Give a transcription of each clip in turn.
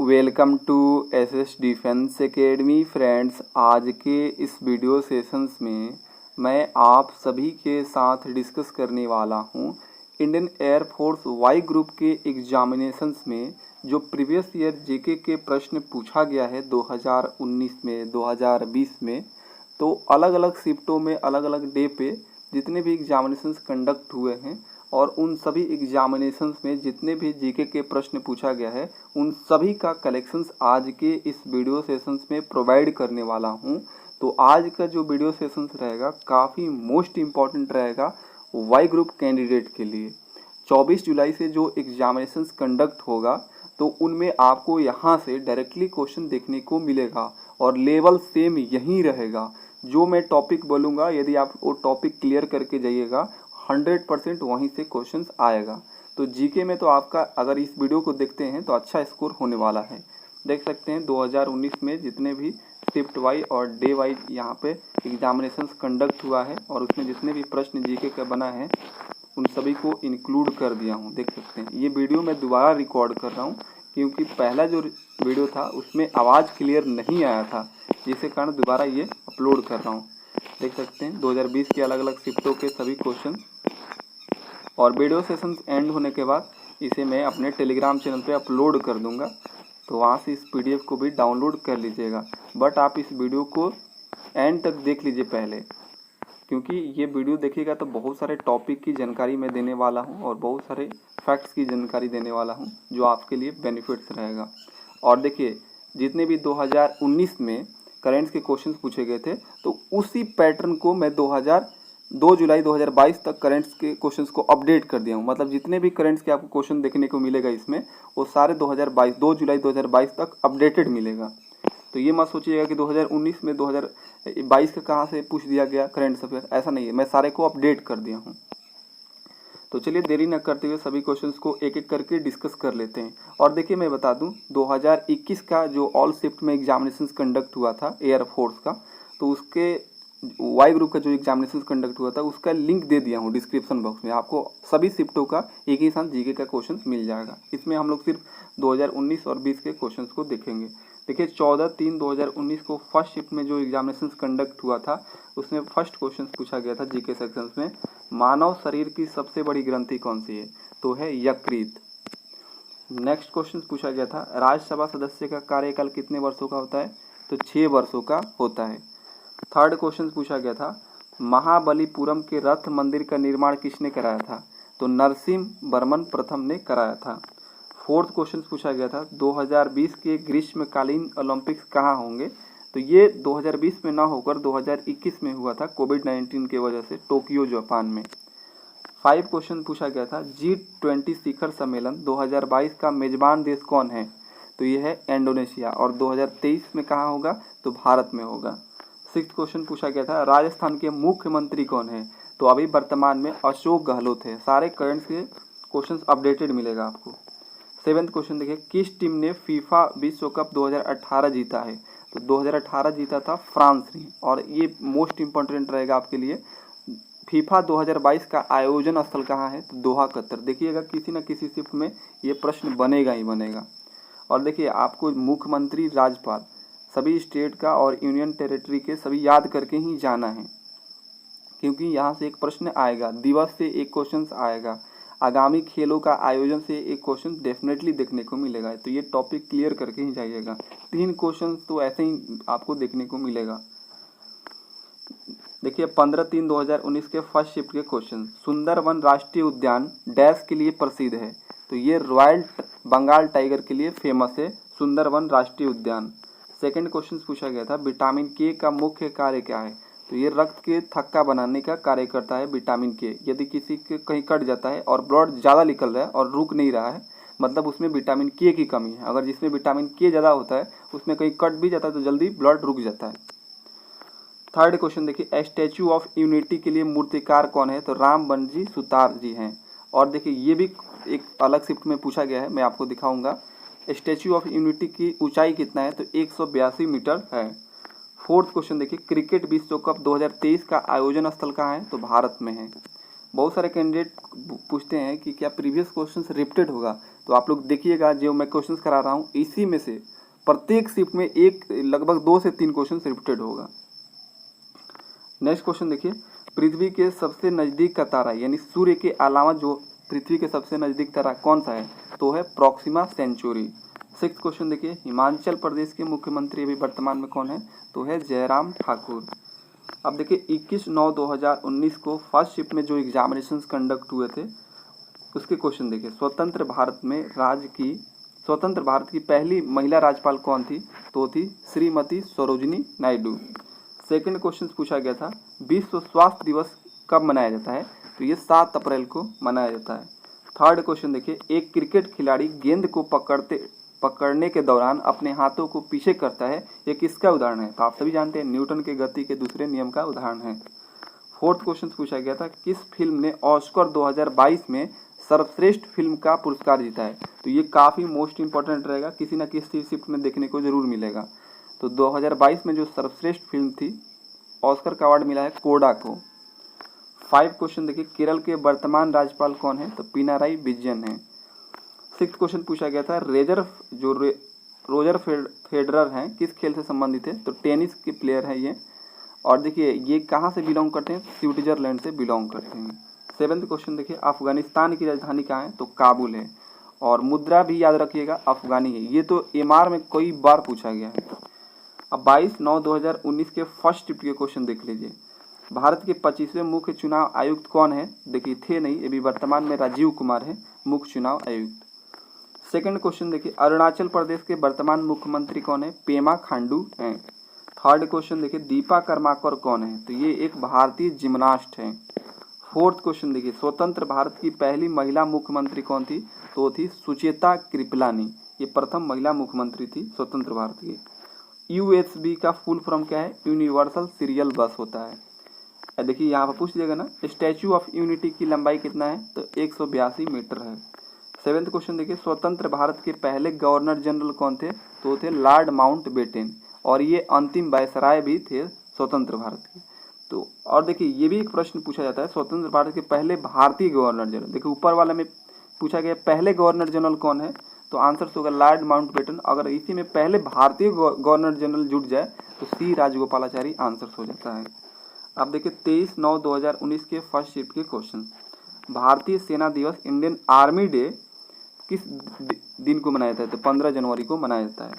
Welcome to SS defence academy friends. आज के इस वीडियो सेशंस में मैं आप सभी के साथ डिस्कस करने वाला हूं इंडियन एयरफोर्स वाई ग्रुप के एग्जामिनेशंस में जो प्रीवियस ईयर जीके के प्रश्न पूछा गया है 2019 में 2020 में। तो अलग अलग शिफ्टों में अलग अलग डे पे जितने भी एग्जामिनेशंस कंडक्ट हुए हैं और उन सभी एग्जामिनेशंस में जितने भी जीके के प्रश्न पूछा गया है उन सभी का कलेक्शंस आज के इस वीडियो सेशंस में प्रोवाइड करने वाला हूं। तो आज का जो वीडियो सेशंस रहेगा काफ़ी मोस्ट इम्पॉर्टेंट रहेगा वाई ग्रुप कैंडिडेट के लिए। 24 जुलाई से जो एग्जामिनेशंस कंडक्ट होगा तो उनमें आपको यहाँ से डायरेक्टली क्वेश्चन देखने को मिलेगा और लेवल सेम यहीं रहेगा। जो मैं टॉपिक बोलूँगा यदि आप वो टॉपिक क्लियर करके जाइएगा 100% वहीं से क्वेश्चंस आएगा। तो जीके में तो आपका अगर इस वीडियो को देखते हैं तो अच्छा स्कोर होने वाला है। देख सकते हैं 2019 में जितने भी शिफ्ट वाइज और डे वाइज यहाँ पे एग्जामिनेशंस कंडक्ट हुआ है और उसमें जितने भी प्रश्न जीके का बना है उन सभी को इंक्लूड कर दिया हूँ। देख सकते हैं ये वीडियो मैं दोबारा रिकॉर्ड कर रहा हूँ क्योंकि पहला जो वीडियो था उसमें आवाज़ क्लियर नहीं आया था, जिसके कारण दोबारा ये अपलोड कर रहा हूँ। देख सकते हैं 2020 के अलग अलग शिफ्टों के सभी क्वेश्चन और वीडियो सेशंस एंड होने के बाद इसे मैं अपने टेलीग्राम चैनल पे अपलोड कर दूंगा, तो वहाँ से इस पीडीएफ को भी डाउनलोड कर लीजिएगा। बट आप इस वीडियो को एंड तक देख लीजिए पहले, क्योंकि ये वीडियो देखिएगा तो बहुत सारे टॉपिक की जानकारी मैं देने वाला हूँ और बहुत सारे फैक्ट्स की जानकारी देने वाला हूँ जो आपके लिए बेनिफिट्स रहेगा। और देखिए जितने भी 2019 में करेंट्स के क्वेश्चंस पूछे गए थे तो उसी पैटर्न को मैं 2 जुलाई 2022 तक करेंट्स के क्वेश्चंस को अपडेट कर दिया हूँ। मतलब जितने भी करेंट्स के आपको क्वेश्चन देखने को मिलेगा इसमें वो सारे 2 जुलाई 2022 तक अपडेटेड मिलेगा। तो ये मत सोचिएगा कि 2019 में 2022 का कहाँ से पूछ दिया गया करंट अफेयर, ऐसा नहीं है, मैं सारे को अपडेट कर दिया हूँ। तो चलिए देरी न करते हुए सभी क्वेश्चंस को एक एक करके डिस्कस कर लेते हैं। और देखिए मैं बता दूं 2021 का जो ऑल शिफ्ट में एग्जामिनेशंस कंडक्ट हुआ था एयरफोर्स का, तो उसके वाई ग्रुप का जो एग्जामिनेशंस कंडक्ट हुआ था उसका लिंक दे दिया हूँ डिस्क्रिप्शन बॉक्स में। आपको सभी शिफ्टों का एक ही साथ जीके का क्वेश्चन मिल जाएगा। इसमें हम लोग सिर्फ 2019 और 20 के क्वेश्चन को देखेंगे। देखिए 14/3/2019 को फर्स्ट शिफ्ट में जो एग्जामिनेशंस कंडक्ट हुआ था उसमें फर्स्ट क्वेश्चन पूछा गया था जीके सेक्शंस में, मानव शरीर की सबसे बड़ी ग्रंथि कौन सी है? तो है यकृत। नेक्स्ट क्वेश्चन पूछा गया था राज्यसभा सदस्य का कार्यकाल कितने वर्षों का होता है? तो 6 वर्षों का होता है। थर्ड क्वेश्चन पूछा गया था महाबलीपुरम के रथ मंदिर का निर्माण किसने कराया था? तो नरसिम्हा वर्मन प्रथम ने कराया था। फोर्थ क्वेश्चन पूछा गया था 2020 के ग्रीष्मकालीन ओलंपिक्स कहाँ होंगे? तो ये 2020 में ना होकर 2021 में हुआ था कोविड-19 की वजह से, टोक्यो जापान में। 5 क्वेश्चन पूछा गया था G20 शिखर सम्मेलन 2022 का मेजबान देश कौन है? तो ये है इंडोनेशिया। और 2023 में कहाँ होगा? तो भारत में होगा। 6 क्वेश्चन पूछा गया था राजस्थान के मुख्यमंत्री कौन है? तो अभी वर्तमान में अशोक गहलोत है। सारे करंट के क्वेश्चन अपडेटेड मिलेगा आपको। 7th क्वेश्चन देखिए किस टीम ने फीफा विश्व कप 2018 जीता है? तो 2018 जीता था फ्रांस ने। और ये मोस्ट इंपॉर्टेंट रहेगा आपके लिए, फीफा 2022 का आयोजन स्थल कहाँ है? तो दोहा कतर। देखिएगा किसी न किसी शिफ्ट में ये प्रश्न बनेगा ही बनेगा। और देखिए आपको मुख्यमंत्री राज्यपाल सभी स्टेट का और यूनियन टेरिटरी के सभी याद करके ही जाना है, क्योंकि यहाँ से एक प्रश्न आएगा, दिवस से एक क्वेश्चन आएगा, आगामी खेलों का आयोजन से एक क्वेश्चन डेफिनेटली देखने को मिलेगा। तो ये टॉपिक क्लियर करके ही जाइएगा। 3 क्वेश्चन तो ऐसे ही आपको देखने को मिलेगा। देखिए 15/3/2019 के फर्स्ट शिफ्ट के क्वेश्चन, सुंदरवन राष्ट्रीय उद्यान डैश के लिए प्रसिद्ध है? तो ये रॉयल बंगाल टाइगर के लिए फेमस है सुंदरवन राष्ट्रीय उद्यान। सेकंड क्वेश्चन पूछा गया था विटामिन के का मुख्य कार्य क्या है? तो ये रक्त के थक्का बनाने का कार्य करता है विटामिन के। यदि किसी के कहीं कट जाता है और ब्लड ज़्यादा निकल रहा है और रुक नहीं रहा है, मतलब उसमें विटामिन के की कमी है। अगर जिसमें विटामिन के ज़्यादा होता है उसमें कहीं कट भी जाता है तो जल्दी ब्लड रुक जाता है। थर्ड क्वेश्चन देखिए स्टैचू ऑफ यूनिटी के लिए मूर्तिकार कौन है? तो राम बनजी सुतार जी हैं। और देखिए ये भी एक अलग शिफ्ट में पूछा गया है, मैं आपको दिखाऊंगा। स्टैचू ऑफ यूनिटी की ऊंचाई कितना है? तो 182 मीटर है। फोर्थ क्वेश्चन देखिए क्रिकेट विश्व कप 2023 का आयोजन स्थल कहाँ है? तो भारत में है। बहुत सारे कैंडिडेट पूछते हैं कि क्या प्रीवियस क्वेश्चंस रिपीटेड होगा, तो आप लोग देखिएगा जो मैं क्वेश्चंस करा रहा हूँ इसी में से प्रत्येक शिफ्ट में एक लगभग 2 से 3 क्वेश्चंस रिपीटेड होगा। नेक्स्ट क्वेश्चन देखिए, पृथ्वी के सबसे नज़दीक का तारा यानी सूर्य के अलावा जो पृथ्वी के सबसे नज़दीक तारा कौन सा है, तो है प्रोक्सिमा सेंचुरी। 6th क्वेश्चन देखिए, हिमाचल प्रदेश के मुख्यमंत्री अभी वर्तमान में कौन है, तो है जयराम ठाकुर। अब देखिए 21/9/2019 को फर्स्ट शिफ्ट में जो एग्जामिनेशंस कंडक्ट हुए थे उसके क्वेश्चन देखिए। स्वतंत्र भारत की पहली महिला राज्यपाल कौन थी, तो थी श्रीमती सरोजिनी नायडू। सेकंड क्वेश्चन पूछा गया था, विश्व स्वास्थ्य दिवस कब मनाया जाता है, तो ये 7 अप्रैल को मनाया जाता है। थर्ड क्वेश्चन देखिए, एक क्रिकेट खिलाड़ी गेंद को पकड़ने के दौरान अपने हाथों को पीछे करता है, ये किसका उदाहरण है, तो आप सभी जानते हैं न्यूटन के गति के दूसरे नियम का उदाहरण है। फोर्थ क्वेश्चन पूछा गया था, किस फिल्म ने ऑस्कर 2022 में सर्वश्रेष्ठ फिल्म का पुरस्कार जीता है, तो ये काफ़ी मोस्ट इंपॉर्टेंट रहेगा, किसी न किसी शिफ्ट में देखने को जरूर मिलेगा। तो 2022 में जो सर्वश्रेष्ठ फिल्म थी ऑस्कर का अवार्ड मिला है कोडा को। 5 क्वेश्चन देखिए, केरल के वर्तमान राज्यपाल कौन है, तो पिनाराई विजयन है। 6th क्वेश्चन पूछा गया था, रोजर फेडरर हैं किस खेल से संबंधित है, तो टेनिस के प्लेयर हैं ये। और देखिए ये कहाँ से बिलोंग करते हैं, स्विट्जरलैंड से बिलोंग करते हैं। 7th क्वेश्चन देखिए, अफगानिस्तान की राजधानी कहाँ है, तो काबुल है। और मुद्रा भी याद रखिएगा अफगानी है, ये तो एमआर में कई बार पूछा गया है। अब 22/9/2019 के फर्स्ट शिफ्ट के क्वेश्चन देख लीजिए। भारत के 25वें मुख्य चुनाव आयुक्त कौन है, देखिए थे नहीं, अभी वर्तमान में राजीव कुमार है मुख्य चुनाव आयुक्त। सेकंड क्वेश्चन देखिए, अरुणाचल प्रदेश के वर्तमान मुख्यमंत्री कौन है, पेमा खांडू हैं। थर्ड क्वेश्चन देखिए, दीपा कर्माकर कौन है, तो ये एक भारतीय जिम्नास्ट हैं। फोर्थ क्वेश्चन देखिए, स्वतंत्र भारत की पहली महिला मुख्यमंत्री कौन थी, तो थी सुचेता कृपलानी, ये प्रथम महिला मुख्यमंत्री थी स्वतंत्र भारत की। यूएसबी का फुल फॉर्म क्या है, यूनिवर्सल सीरियल बस होता है। देखिए यहाँ पर पूछ दिएगा ना, स्टैचू ऑफ यूनिटी की लंबाई कितना है, तो 182 मीटर है। 7th क्वेश्चन देखिए, स्वतंत्र भारत के पहले गवर्नर जनरल कौन थे, तो थे लॉर्ड माउंटबेटन, और ये अंतिम वायसराय भी थे स्वतंत्र भारत के। तो और देखिए ये भी एक प्रश्न पूछा जाता है, स्वतंत्र भारत के पहले भारतीय गवर्नर जनरल, देखिए ऊपर वाले में पूछा गया पहले गवर्नर जनरल कौन है, तो आंसर होगा लॉर्ड माउंटबेटन। अगर इसी में पहले भारतीय गवर्नर जनरल जुट जाए तो सी राजगोपालाचारी आंसर हो जाता है। अब देखिए 23/9/2019 के फर्स्ट शिफ्ट के क्वेश्चन। भारतीय सेना दिवस इंडियन आर्मी डे किस दिन को मनाया जाता है, तो 15 जनवरी को मनाया जाता है।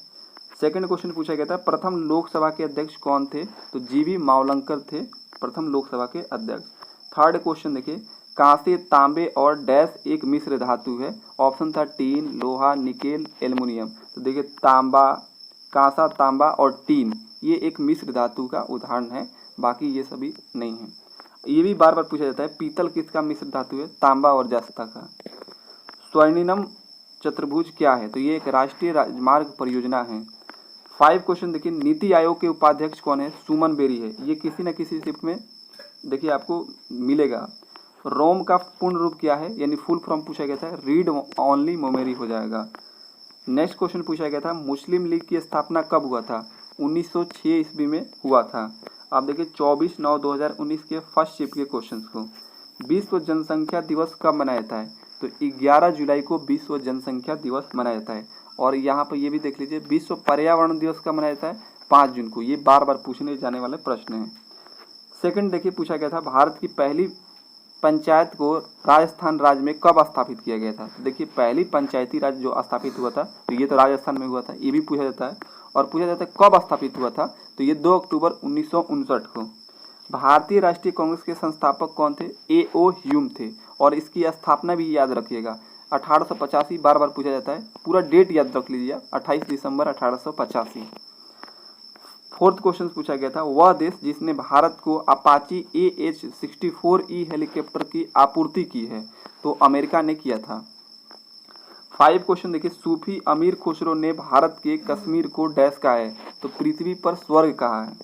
सेकंड क्वेश्चन पूछा गया था, प्रथम लोकसभा के अध्यक्ष कौन थे, तो जीवी मावलंकर थे प्रथम लोकसभा के अध्यक्ष। थर्ड क्वेश्चन देखिए, कांसे, तांबे और डैश एक मिश्र धातु है, ऑप्शन था टीन, लोहा, निकेल, एल्युमिनियम। तो देखिए तांबा, कांसा, तांबा और टीन ये एक मिश्र धातु का उदाहरण है, बाकी ये सभी नहीं है। ये भी बार बार पूछा जाता है, पीतल किसका मिश्र धातु है, तांबा और जस्ता का। स्वर्णिम चतुर्भुज क्या है, तो ये एक राष्ट्रीय राजमार्ग परियोजना है। 5 क्वेश्चन देखिए, नीति आयोग के उपाध्यक्ष कौन है, सुमन बेरी है, ये किसी न किसी शिफ्ट में देखिए आपको मिलेगा। रोम का पूर्ण रूप क्या है, यानी फुल फॉर्म पूछा गया था, रीड ओनली मेमोरी हो जाएगा। नेक्स्ट क्वेश्चन पूछा गया था, मुस्लिम लीग की स्थापना कब हुआ था, 1906 ईस्वी में हुआ था। आप देखिए 24/9/2019 के फर्स्ट शिफ्ट के क्वेश्चन को। विश्व जनसंख्या दिवस कब मनाया जाता है, तो 11 जुलाई को विश्व जनसंख्या दिवस मनाया जाता है। और यहाँ पर ये भी देख लीजिए, विश्व पर्यावरण दिवस कब मनाया जाता है, 5 जून को। ये बार बार पूछने जाने वाले प्रश्न हैं। सेकंड देखिए पूछा गया था, भारत की पहली पंचायत को राजस्थान राज्य में कब स्थापित किया गया था। देखिए पहली पंचायती राज जो स्थापित हुआ था, तो ये तो राजस्थान में हुआ था, ये भी पूछा जाता है। और पूछा जाता है कब स्थापित हुआ था, तो ये 2 अक्टूबर 1959 को। भारतीय राष्ट्रीय कांग्रेस के संस्थापक कौन थे, A.O. ह्यूम थे। और इसकी स्थापना भी याद रखिएगा, 1885, बार बार पूछा जाता है, पूरा डेट याद रख लीजिए, 28 दिसंबर 1885। फोर्थ क्वेश्चन पूछा गया था, वह देश जिसने भारत को अपाची AH-64E हेलीकॉप्टर की आपूर्ति की है, तो अमेरिका ने किया था। 5 क्वेश्चन देखिए, सूफी अमीर खुसरो ने भारत के कश्मीर को डैश कहा है, तो पृथ्वी पर स्वर्ग कहा है।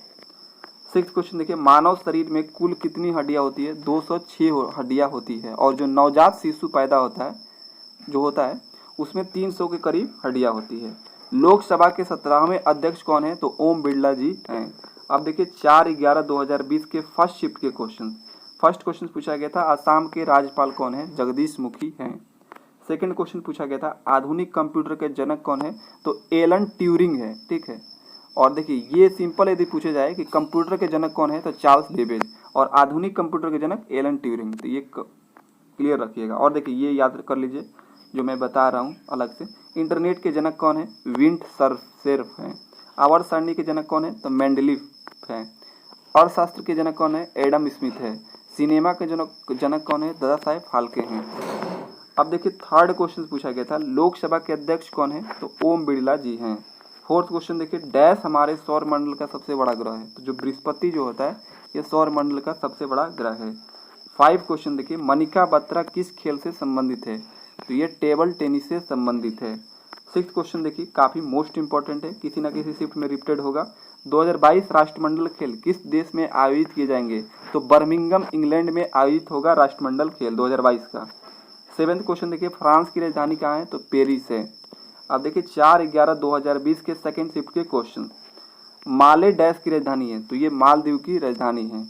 6 क्वेश्चन देखिए, मानव शरीर में कुल कितनी हड्डियां होती है, 206 हड्डियां होती है। और जो नवजात शिशु पैदा होता है उसमें 300 के करीब हड्डियां होती है। लोकसभा के 17वें अध्यक्ष कौन है, तो ओम बिरला जी हैं। अब देखिए 4/11/2020 के फर्स्ट शिफ्ट के क्वेश्चन। फर्स्ट क्वेश्चन पूछा गया था असम के राज्यपाल कौन है? जगदीश मुखी हैं। सेकंड क्वेश्चन पूछा गया था आधुनिक कंप्यूटर के जनक कौन है? तो एलन ट्यूरिंग है, ठीक है। और देखिए ये सिंपल यदि पूछे जाए कि कंप्यूटर के जनक कौन है तो चार्ल्स बेबेज, और आधुनिक कंप्यूटर के जनक एलन ट्यूरिंग, तो ये क्लियर रखिएगा। और देखिए ये याद कर लीजिए जो मैं बता रहा हूँ अलग से। इंटरनेट के जनक कौन है? विंट सर्फ हैं। आवर्त सारणी के जनक कौन है? तो मेंडलीफ हैं। अर्थशास्त्र के जनक कौन है? एडम स्मिथ है। सिनेमा के जनक कौन है? दादा साहेब फाल्के हैं। अब देखिए थर्ड क्वेश्चन पूछा गया था लोकसभा के अध्यक्ष कौन है? तो ओम बिरला जी हैं। फोर्थ क्वेश्चन देखिए डैश हमारे सौर मंडल का सबसे बड़ा ग्रह है? तो जो बृहस्पति जो होता है ये सौर मंडल का सबसे बड़ा ग्रह है। 5 क्वेश्चन देखिए मनिका बत्रा किस खेल से संबंधित है? तो ये टेबल टेनिस से संबंधित है। 6 क्वेश्चन देखिए काफी मोस्ट इंपॉर्टेंट है, किसी ना किसी शिफ्ट में रिपीटेड होगा। 2022 राष्ट्रमंडल खेल किस देश में आयोजित किए जाएंगे? तो बर्मिंघम इंग्लैंड में आयोजित होगा राष्ट्रमंडल खेल 2022 का। 7th क्वेश्चन देखिए फ्रांस की राजधानी कहाँ है? तो पेरिस है। अब देखिए 4/11/2020 के सेकंड शिफ्ट के क्वेश्चन। माले डैश की राजधानी है? तो ये मालदीव की राजधानी है।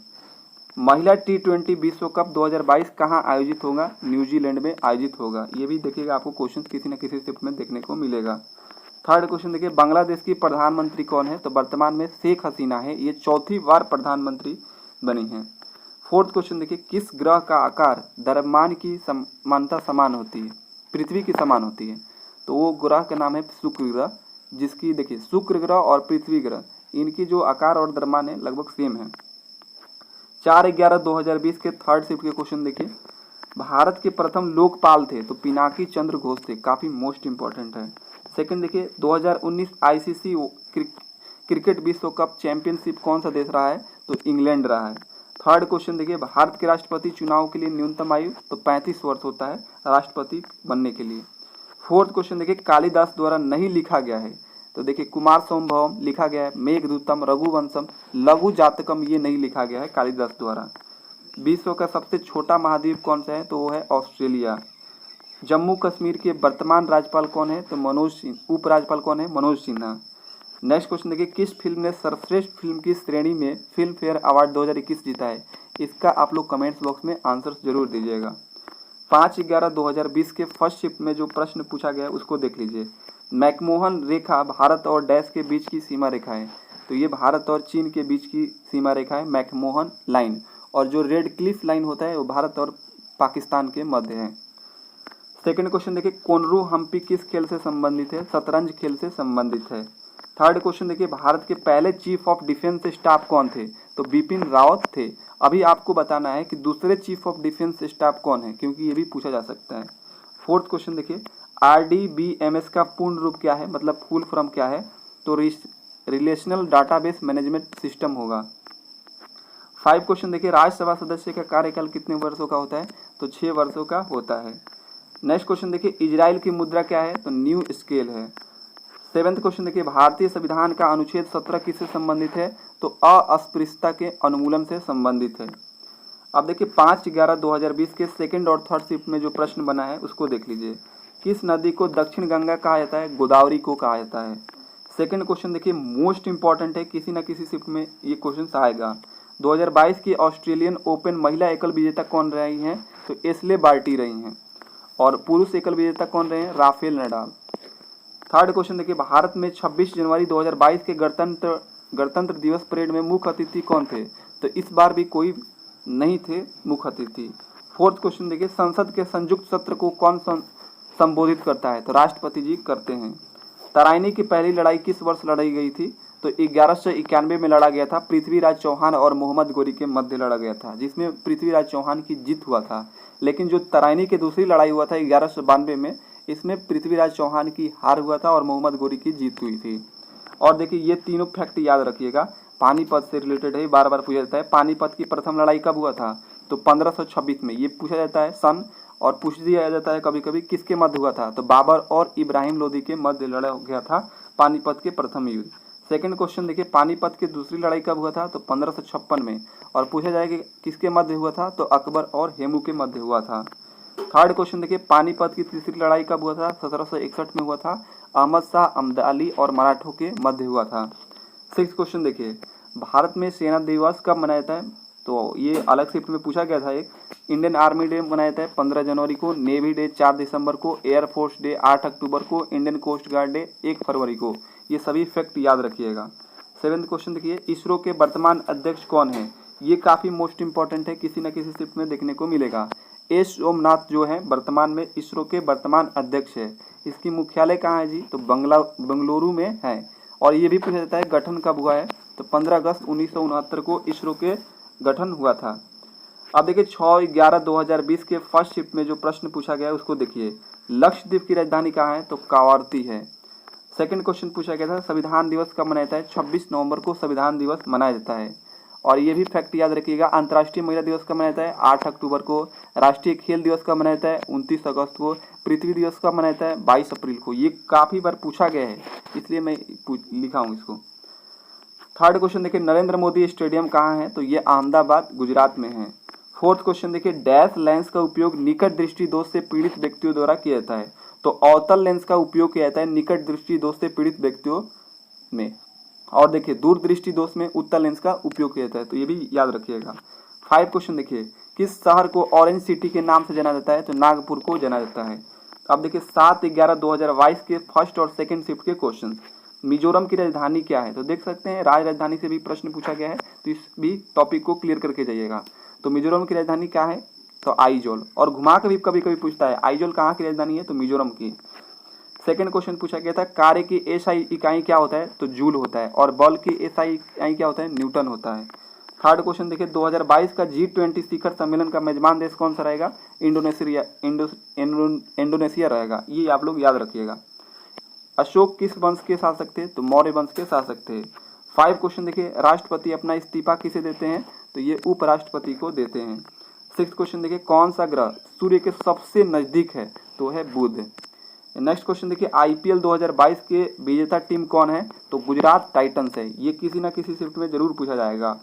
महिला T20 विश्व कप 2022 कहाँ आयोजित होगा? न्यूजीलैंड में आयोजित होगा। ये भी देखिएगा आपको क्वेश्चन किसी न किसी शिफ्ट में देखने को मिलेगा। थर्ड क्वेश्चन देखिए बांग्लादेश की प्रधानमंत्री कौन है? तो वर्तमान में शेख हसीना है, ये चौथी बार प्रधानमंत्री बनी है। फोर्थ क्वेश्चन देखिए किस ग्रह का आकार द्रव्यमान की समानता समान होती है? पृथ्वी की समान होती है, तो वो ग्रह का नाम है शुक्र ग्रह, जिसकी देखिए शुक्र ग्रह और पृथ्वी ग्रह इनकी जो आकार और द्रव्यमान है लगभग सेम है। 4/11/2020 के थर्ड शिफ्ट के क्वेश्चन देखिए भारत के प्रथम लोकपाल थे? तो पिनाकी चंद्र घोष थे, काफी मोस्ट इंपॉर्टेंट है। सेकंड देखिए 2019 आईसीसी क्रिकेट विश्व कप चैंपियनशिप कौन सा देश रहा है? तो इंग्लैंड रहा है। थर्ड क्वेश्चन देखिए भारत के राष्ट्रपति चुनाव के लिए न्यूनतम आयु तो 35 वर्ष होता है राष्ट्रपति बनने के लिए। फोर्थ क्वेश्चन देखिए कालिदास द्वारा नहीं लिखा गया है? तो देखिए कुमार संभवम लिखा गया है, मेघदूतम, रघुवंशम, लघु जातकम ये नहीं लिखा गया है कालिदास द्वारा। विश्व का सबसे छोटा महाद्वीप कौन सा है? तो वो है ऑस्ट्रेलिया। जम्मू कश्मीर के वर्तमान राज्यपाल कौन है? तो मनोज सिंह। उपराज्यपाल कौन है? मनोज सिन्हा। नेक्स्ट क्वेश्चन देखिए किस फिल्म ने सर्वश्रेष्ठ फिल्म की श्रेणी में फिल्म फेयर अवार्ड 2021 जीता है? इसका आप लोग कमेंट्स बॉक्स में आंसर जरूर दीजिएगा। 5/11/2020 के फर्स्ट शिफ्ट में जो प्रश्न पूछा गया है उसको देख लीजिए। मैकमोहन रेखा भारत और डैश के बीच की सीमा रेखा है? तो ये भारत और चीन के बीच की सीमा रेखा है मैकमोहन लाइन, और जो रेड क्लिफ लाइन होता है वो भारत और पाकिस्तान के मध्य है। सेकंड क्वेश्चन देखिए कोनरू हम्पी किस खेल से संबंधित है? शतरंज खेल से संबंधित है। थर्ड क्वेश्चन देखिए भारत के पहले चीफ ऑफ डिफेंस स्टाफ कौन थे? तो बिपिन रावत थे। अभी आपको बताना है कि दूसरे चीफ ऑफ डिफेंस स्टाफ कौन है, क्योंकि ये भी पूछा जा सकता है। फोर्थ क्वेश्चन देखिए RDBMS का पूर्ण रूप क्या है, मतलब फुल फॉर्म क्या है? तो रिलेशनल डाटाबेस मैनेजमेंट सिस्टम होगा। 5 क्वेश्चन देखिए राज्यसभा सदस्य का कार्यकाल कितने वर्षों का होता है? तो 6 वर्षों का होता है। नेक्स्ट क्वेश्चन देखिए इजराइल की मुद्रा क्या है? तो न्यू स्केल है। 7th क्वेश्चन देखिए भारतीय संविधान का अनुच्छेद 17 किससे संबंधित है? तो अस्पृश्यता के उन्मूलन से संबंधित है। अब देखिए 5/11/2020 के सेकंड और थर्ड शिफ्ट में जो प्रश्न बना है उसको देख लीजिए। किस नदी को दक्षिण गंगा कहा जाता है? गोदावरी को कहा जाता है। सेकंड क्वेश्चन देखिए मोस्ट इंपॉर्टेंट है, किसी न किसी शिफ्ट में ये क्वेश्चन आएगा। 2022 की ऑस्ट्रेलियन ओपन महिला एकल विजेता कौन रही हैं? तो एशले बार्टी रही हैं। और पुरुष एकल विजेता कौन रहे हैं? Rafael Nadal. थर्ड क्वेश्चन देखिए भारत में 26 जनवरी 2022 के गणतंत्र दिवस परेड में मुख्य अतिथि कौन थे? तो इस बार भी कोई नहीं थे मुख्य अतिथि। फोर्थ क्वेश्चन देखिए संसद के संयुक्त सत्र को कौन संबोधित करता है? तो राष्ट्रपति जी करते हैं। तराइनी की पहली लड़ाई किस वर्ष लड़ी गई थी? तो 1191 में लड़ा गया था। पृथ्वीराज चौहान और मोहम्मद गोरी के मध्य लड़ा गया था, जिसमें पृथ्वीराज चौहान की जीत हुआ था। लेकिन जो तराइनी की दूसरी लड़ाई हुआ था 1192 में, इसमें पृथ्वीराज चौहान की हार हुआ था और मोहम्मद गोरी की जीत हुई थी। और देखिए ये तीनों फैक्ट याद रखिएगा, पानीपत से रिलेटेड है, बार बार पूछा जाता है। पानीपत की प्रथम लड़ाई कब हुआ था? तो 1526 में। ये पूछा जाता है सन, और पूछ दिया जाता है कभी कभी किसके मध्य हुआ था? तो बाबर और इब्राहिम लोदी के मध्य लड़ा गया था पानीपत के प्रथम युद्ध। सेकंड क्वेश्चन देखिए पानीपत की दूसरी लड़ाई कब हुआ था? तो 1556 में। और पूछा जाएगा किसके मध्य हुआ था? तो अकबर और हेमू के मध्य हुआ था। थर्ड क्वेश्चन देखिए पानीपत की तीसरी लड़ाई कब हुआ था? 1761 में हुआ था। अहमद शाह अब्दाली और मराठों के मध्य हुआ था। सिक्स क्वेश्चन देखिए भारत में सेना दिवस कब मनाया जाता है? तो ये अलग शिफ्ट में पूछा गया था। एक इंडियन आर्मी डे मनाया जाता है 15 जनवरी को, नेवी डे 4 दिसंबर को, एयरफोर्स डे 8 अक्टूबर को, इंडियन कोस्ट गार्ड डे 1 फरवरी को। ये सभी फैक्ट याद रखिएगा। 7th क्वेश्चन देखिए, इसरो के वर्तमान अध्यक्ष कौन है? ये काफ़ी मोस्ट इंपॉर्टेंट है, किसी न किसी शिफ्ट में देखने को मिलेगा। एस सोमनाथ जो है वर्तमान में इसरो के वर्तमान अध्यक्ष है। इसकी मुख्यालय कहाँ है जी? तो बंगलुरु में है। और ये भी पूछा जाता है गठन कब हुआ है? तो 15 अगस्त 1969 को इसरो के गठन हुआ था। अब देखिए 6/11/2020 के फर्स्ट शिफ्ट में जो प्रश्न पूछा गया है उसको देखिए। लक्षद्वीप की राजधानी कहाँ है? तो कावारती है। सेकंड क्वेश्चन पूछा गया था संविधान दिवस कब मनाया जाता है? 26 नवंबर को संविधान दिवस मनाया जाता है। और ये भी फैक्ट याद रखिएगा, अंतर्राष्ट्रीय महिला दिवस कब मनाया जाता है? 8 अक्टूबर को। राष्ट्रीय खेल दिवस कब मनाया जाता है? 29 अगस्त को। पृथ्वी दिवस कब मनाया जाता है? 22 अप्रैल को। ये काफ़ी बार पूछा गया है, इसलिए मैं लिखा हूँ इसको। थर्ड क्वेश्चन देखिए, नरेंद्र मोदी स्टेडियम कहाँ है? तो ये अहमदाबाद गुजरात में है। फोर्थ क्वेश्चन देखिए, डैश लेंस का उपयोग निकट दृष्टि दोष से पीड़ित व्यक्तियों द्वारा किया जाता है? तो अवतल लेंस का उपयोग किया जाता है निकट दृष्टि दोष से पीड़ित व्यक्तियों में। और देखिए दूर दृष्टि दोष में उत्तल लेंस का उपयोग किया जाता है, तो ये भी याद रखिएगा। 5 क्वेश्चन देखिए, किस शहर को ऑरेंज सिटी के नाम से जाना जाता है? तो नागपुर को जाना जाता है। अब देखिए 7/11/2022 के फर्स्ट और सेकंड शिफ्ट के क्वेश्चन। मिजोरम की राजधानी क्या है? तो देख सकते हैं राजधानी से भी प्रश्न पूछा गया है, तो इस भी टॉपिक को क्लियर करके जाइएगा। तो मिजोरम की राजधानी क्या है? तो आइजोल। और घुमा के भी कभी कभी पूछता है आइजोल कहाँ की राजधानी है? तो मिजोरम की। सेकंड क्वेश्चन पूछा गया था कार्य की एसआई इकाई क्या होता है? तो जूल होता है। और बल की एसआई इकाई क्या होता है? न्यूटन होता है। थर्ड क्वेश्चन देखिए, 2022 का G20 शिखर सम्मेलन का मेजबान देश कौन सा रहेगा? इंडोनेशिया रहेगा। ये आप लोग याद रखिएगा। अशोक किस वंश के शासक थे? तो मौर्य वंश के शासक थे। 5 क्वेश्चन देखिए, राष्ट्रपति अपना इस्तीफा किसे देते हैं? तो ये उपराष्ट्रपति को देते हैं। 6th क्वेश्चन देखिए, कौन सा ग्रह सूर्य के सबसे नजदीक है? तो है बुध। नेक्स्ट क्वेश्चन देखिए, आईपीएल 2022 के विजेता टीम कौन है? तो गुजरात टाइटंस है। ये किसी ना किसी शिफ्ट में जरूर पूछा जाएगा।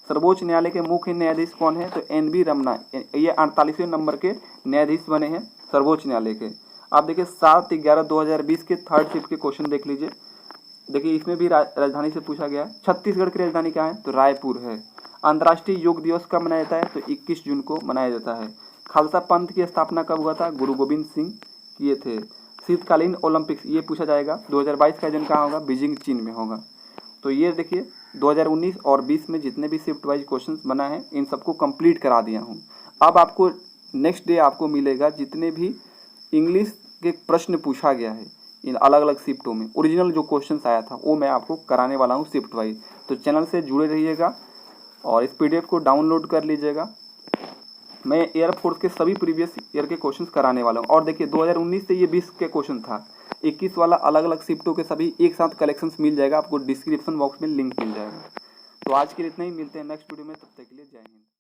सर्वोच्च न्यायालय के मुख्य न्यायाधीश कौन है? तो एनवी रमना। ये 48वें नंबर के न्यायाधीश बने हैं सर्वोच्च न्यायालय के। आप देखिए 7/11/2020 के थर्ड शिफ्ट के क्वेश्चन देख लीजिए। देखिए इसमें भी राजधानी से पूछा गया। छत्तीसगढ़ की राजधानी क्या है? तो रायपुर है। अंतर्राष्ट्रीय योग दिवस कब मनाया जाता है? तो 21 जून को मनाया जाता है। खालसा पंथ की स्थापना कब हुआ था? गुरु गोविंद सिंह किए थे। शीतकालीन ओलंपिक्स ये पूछा जाएगा 2022 का आयोजन कहाँ होगा? बीजिंग चीन में होगा। तो ये देखिए 2019 और 20 में जितने भी शिफ्ट वाइज क्वेश्चंस बना है इन सबको कंप्लीट करा दिया हूँ। अब आपको नेक्स्ट डे आपको मिलेगा जितने भी इंग्लिश के प्रश्न पूछा गया है इन अलग अलग शिफ्टों में, ओरिजिनल जो क्वेश्चंस आया था वो मैं आपको कराने वाला हूँ शिफ्ट वाइज। तो चैनल से जुड़े रहिएगा और इस PDF को डाउनलोड कर लीजिएगा। मैं एयरफोर्स के सभी प्रीवियस ईयर के क्वेश्चंस कराने वाला हूँ। और देखिए 2019 से ये 20 के क्वेश्चन था, 21 वाला अलग अलग शिफ्टों के सभी एक साथ कलेक्शंस मिल जाएगा, आपको डिस्क्रिप्शन बॉक्स में लिंक मिल जाएगा। तो आज के लिए इतना ही, मिलते हैं नेक्स्ट वीडियो में, तब तक के लिए जय हिंद।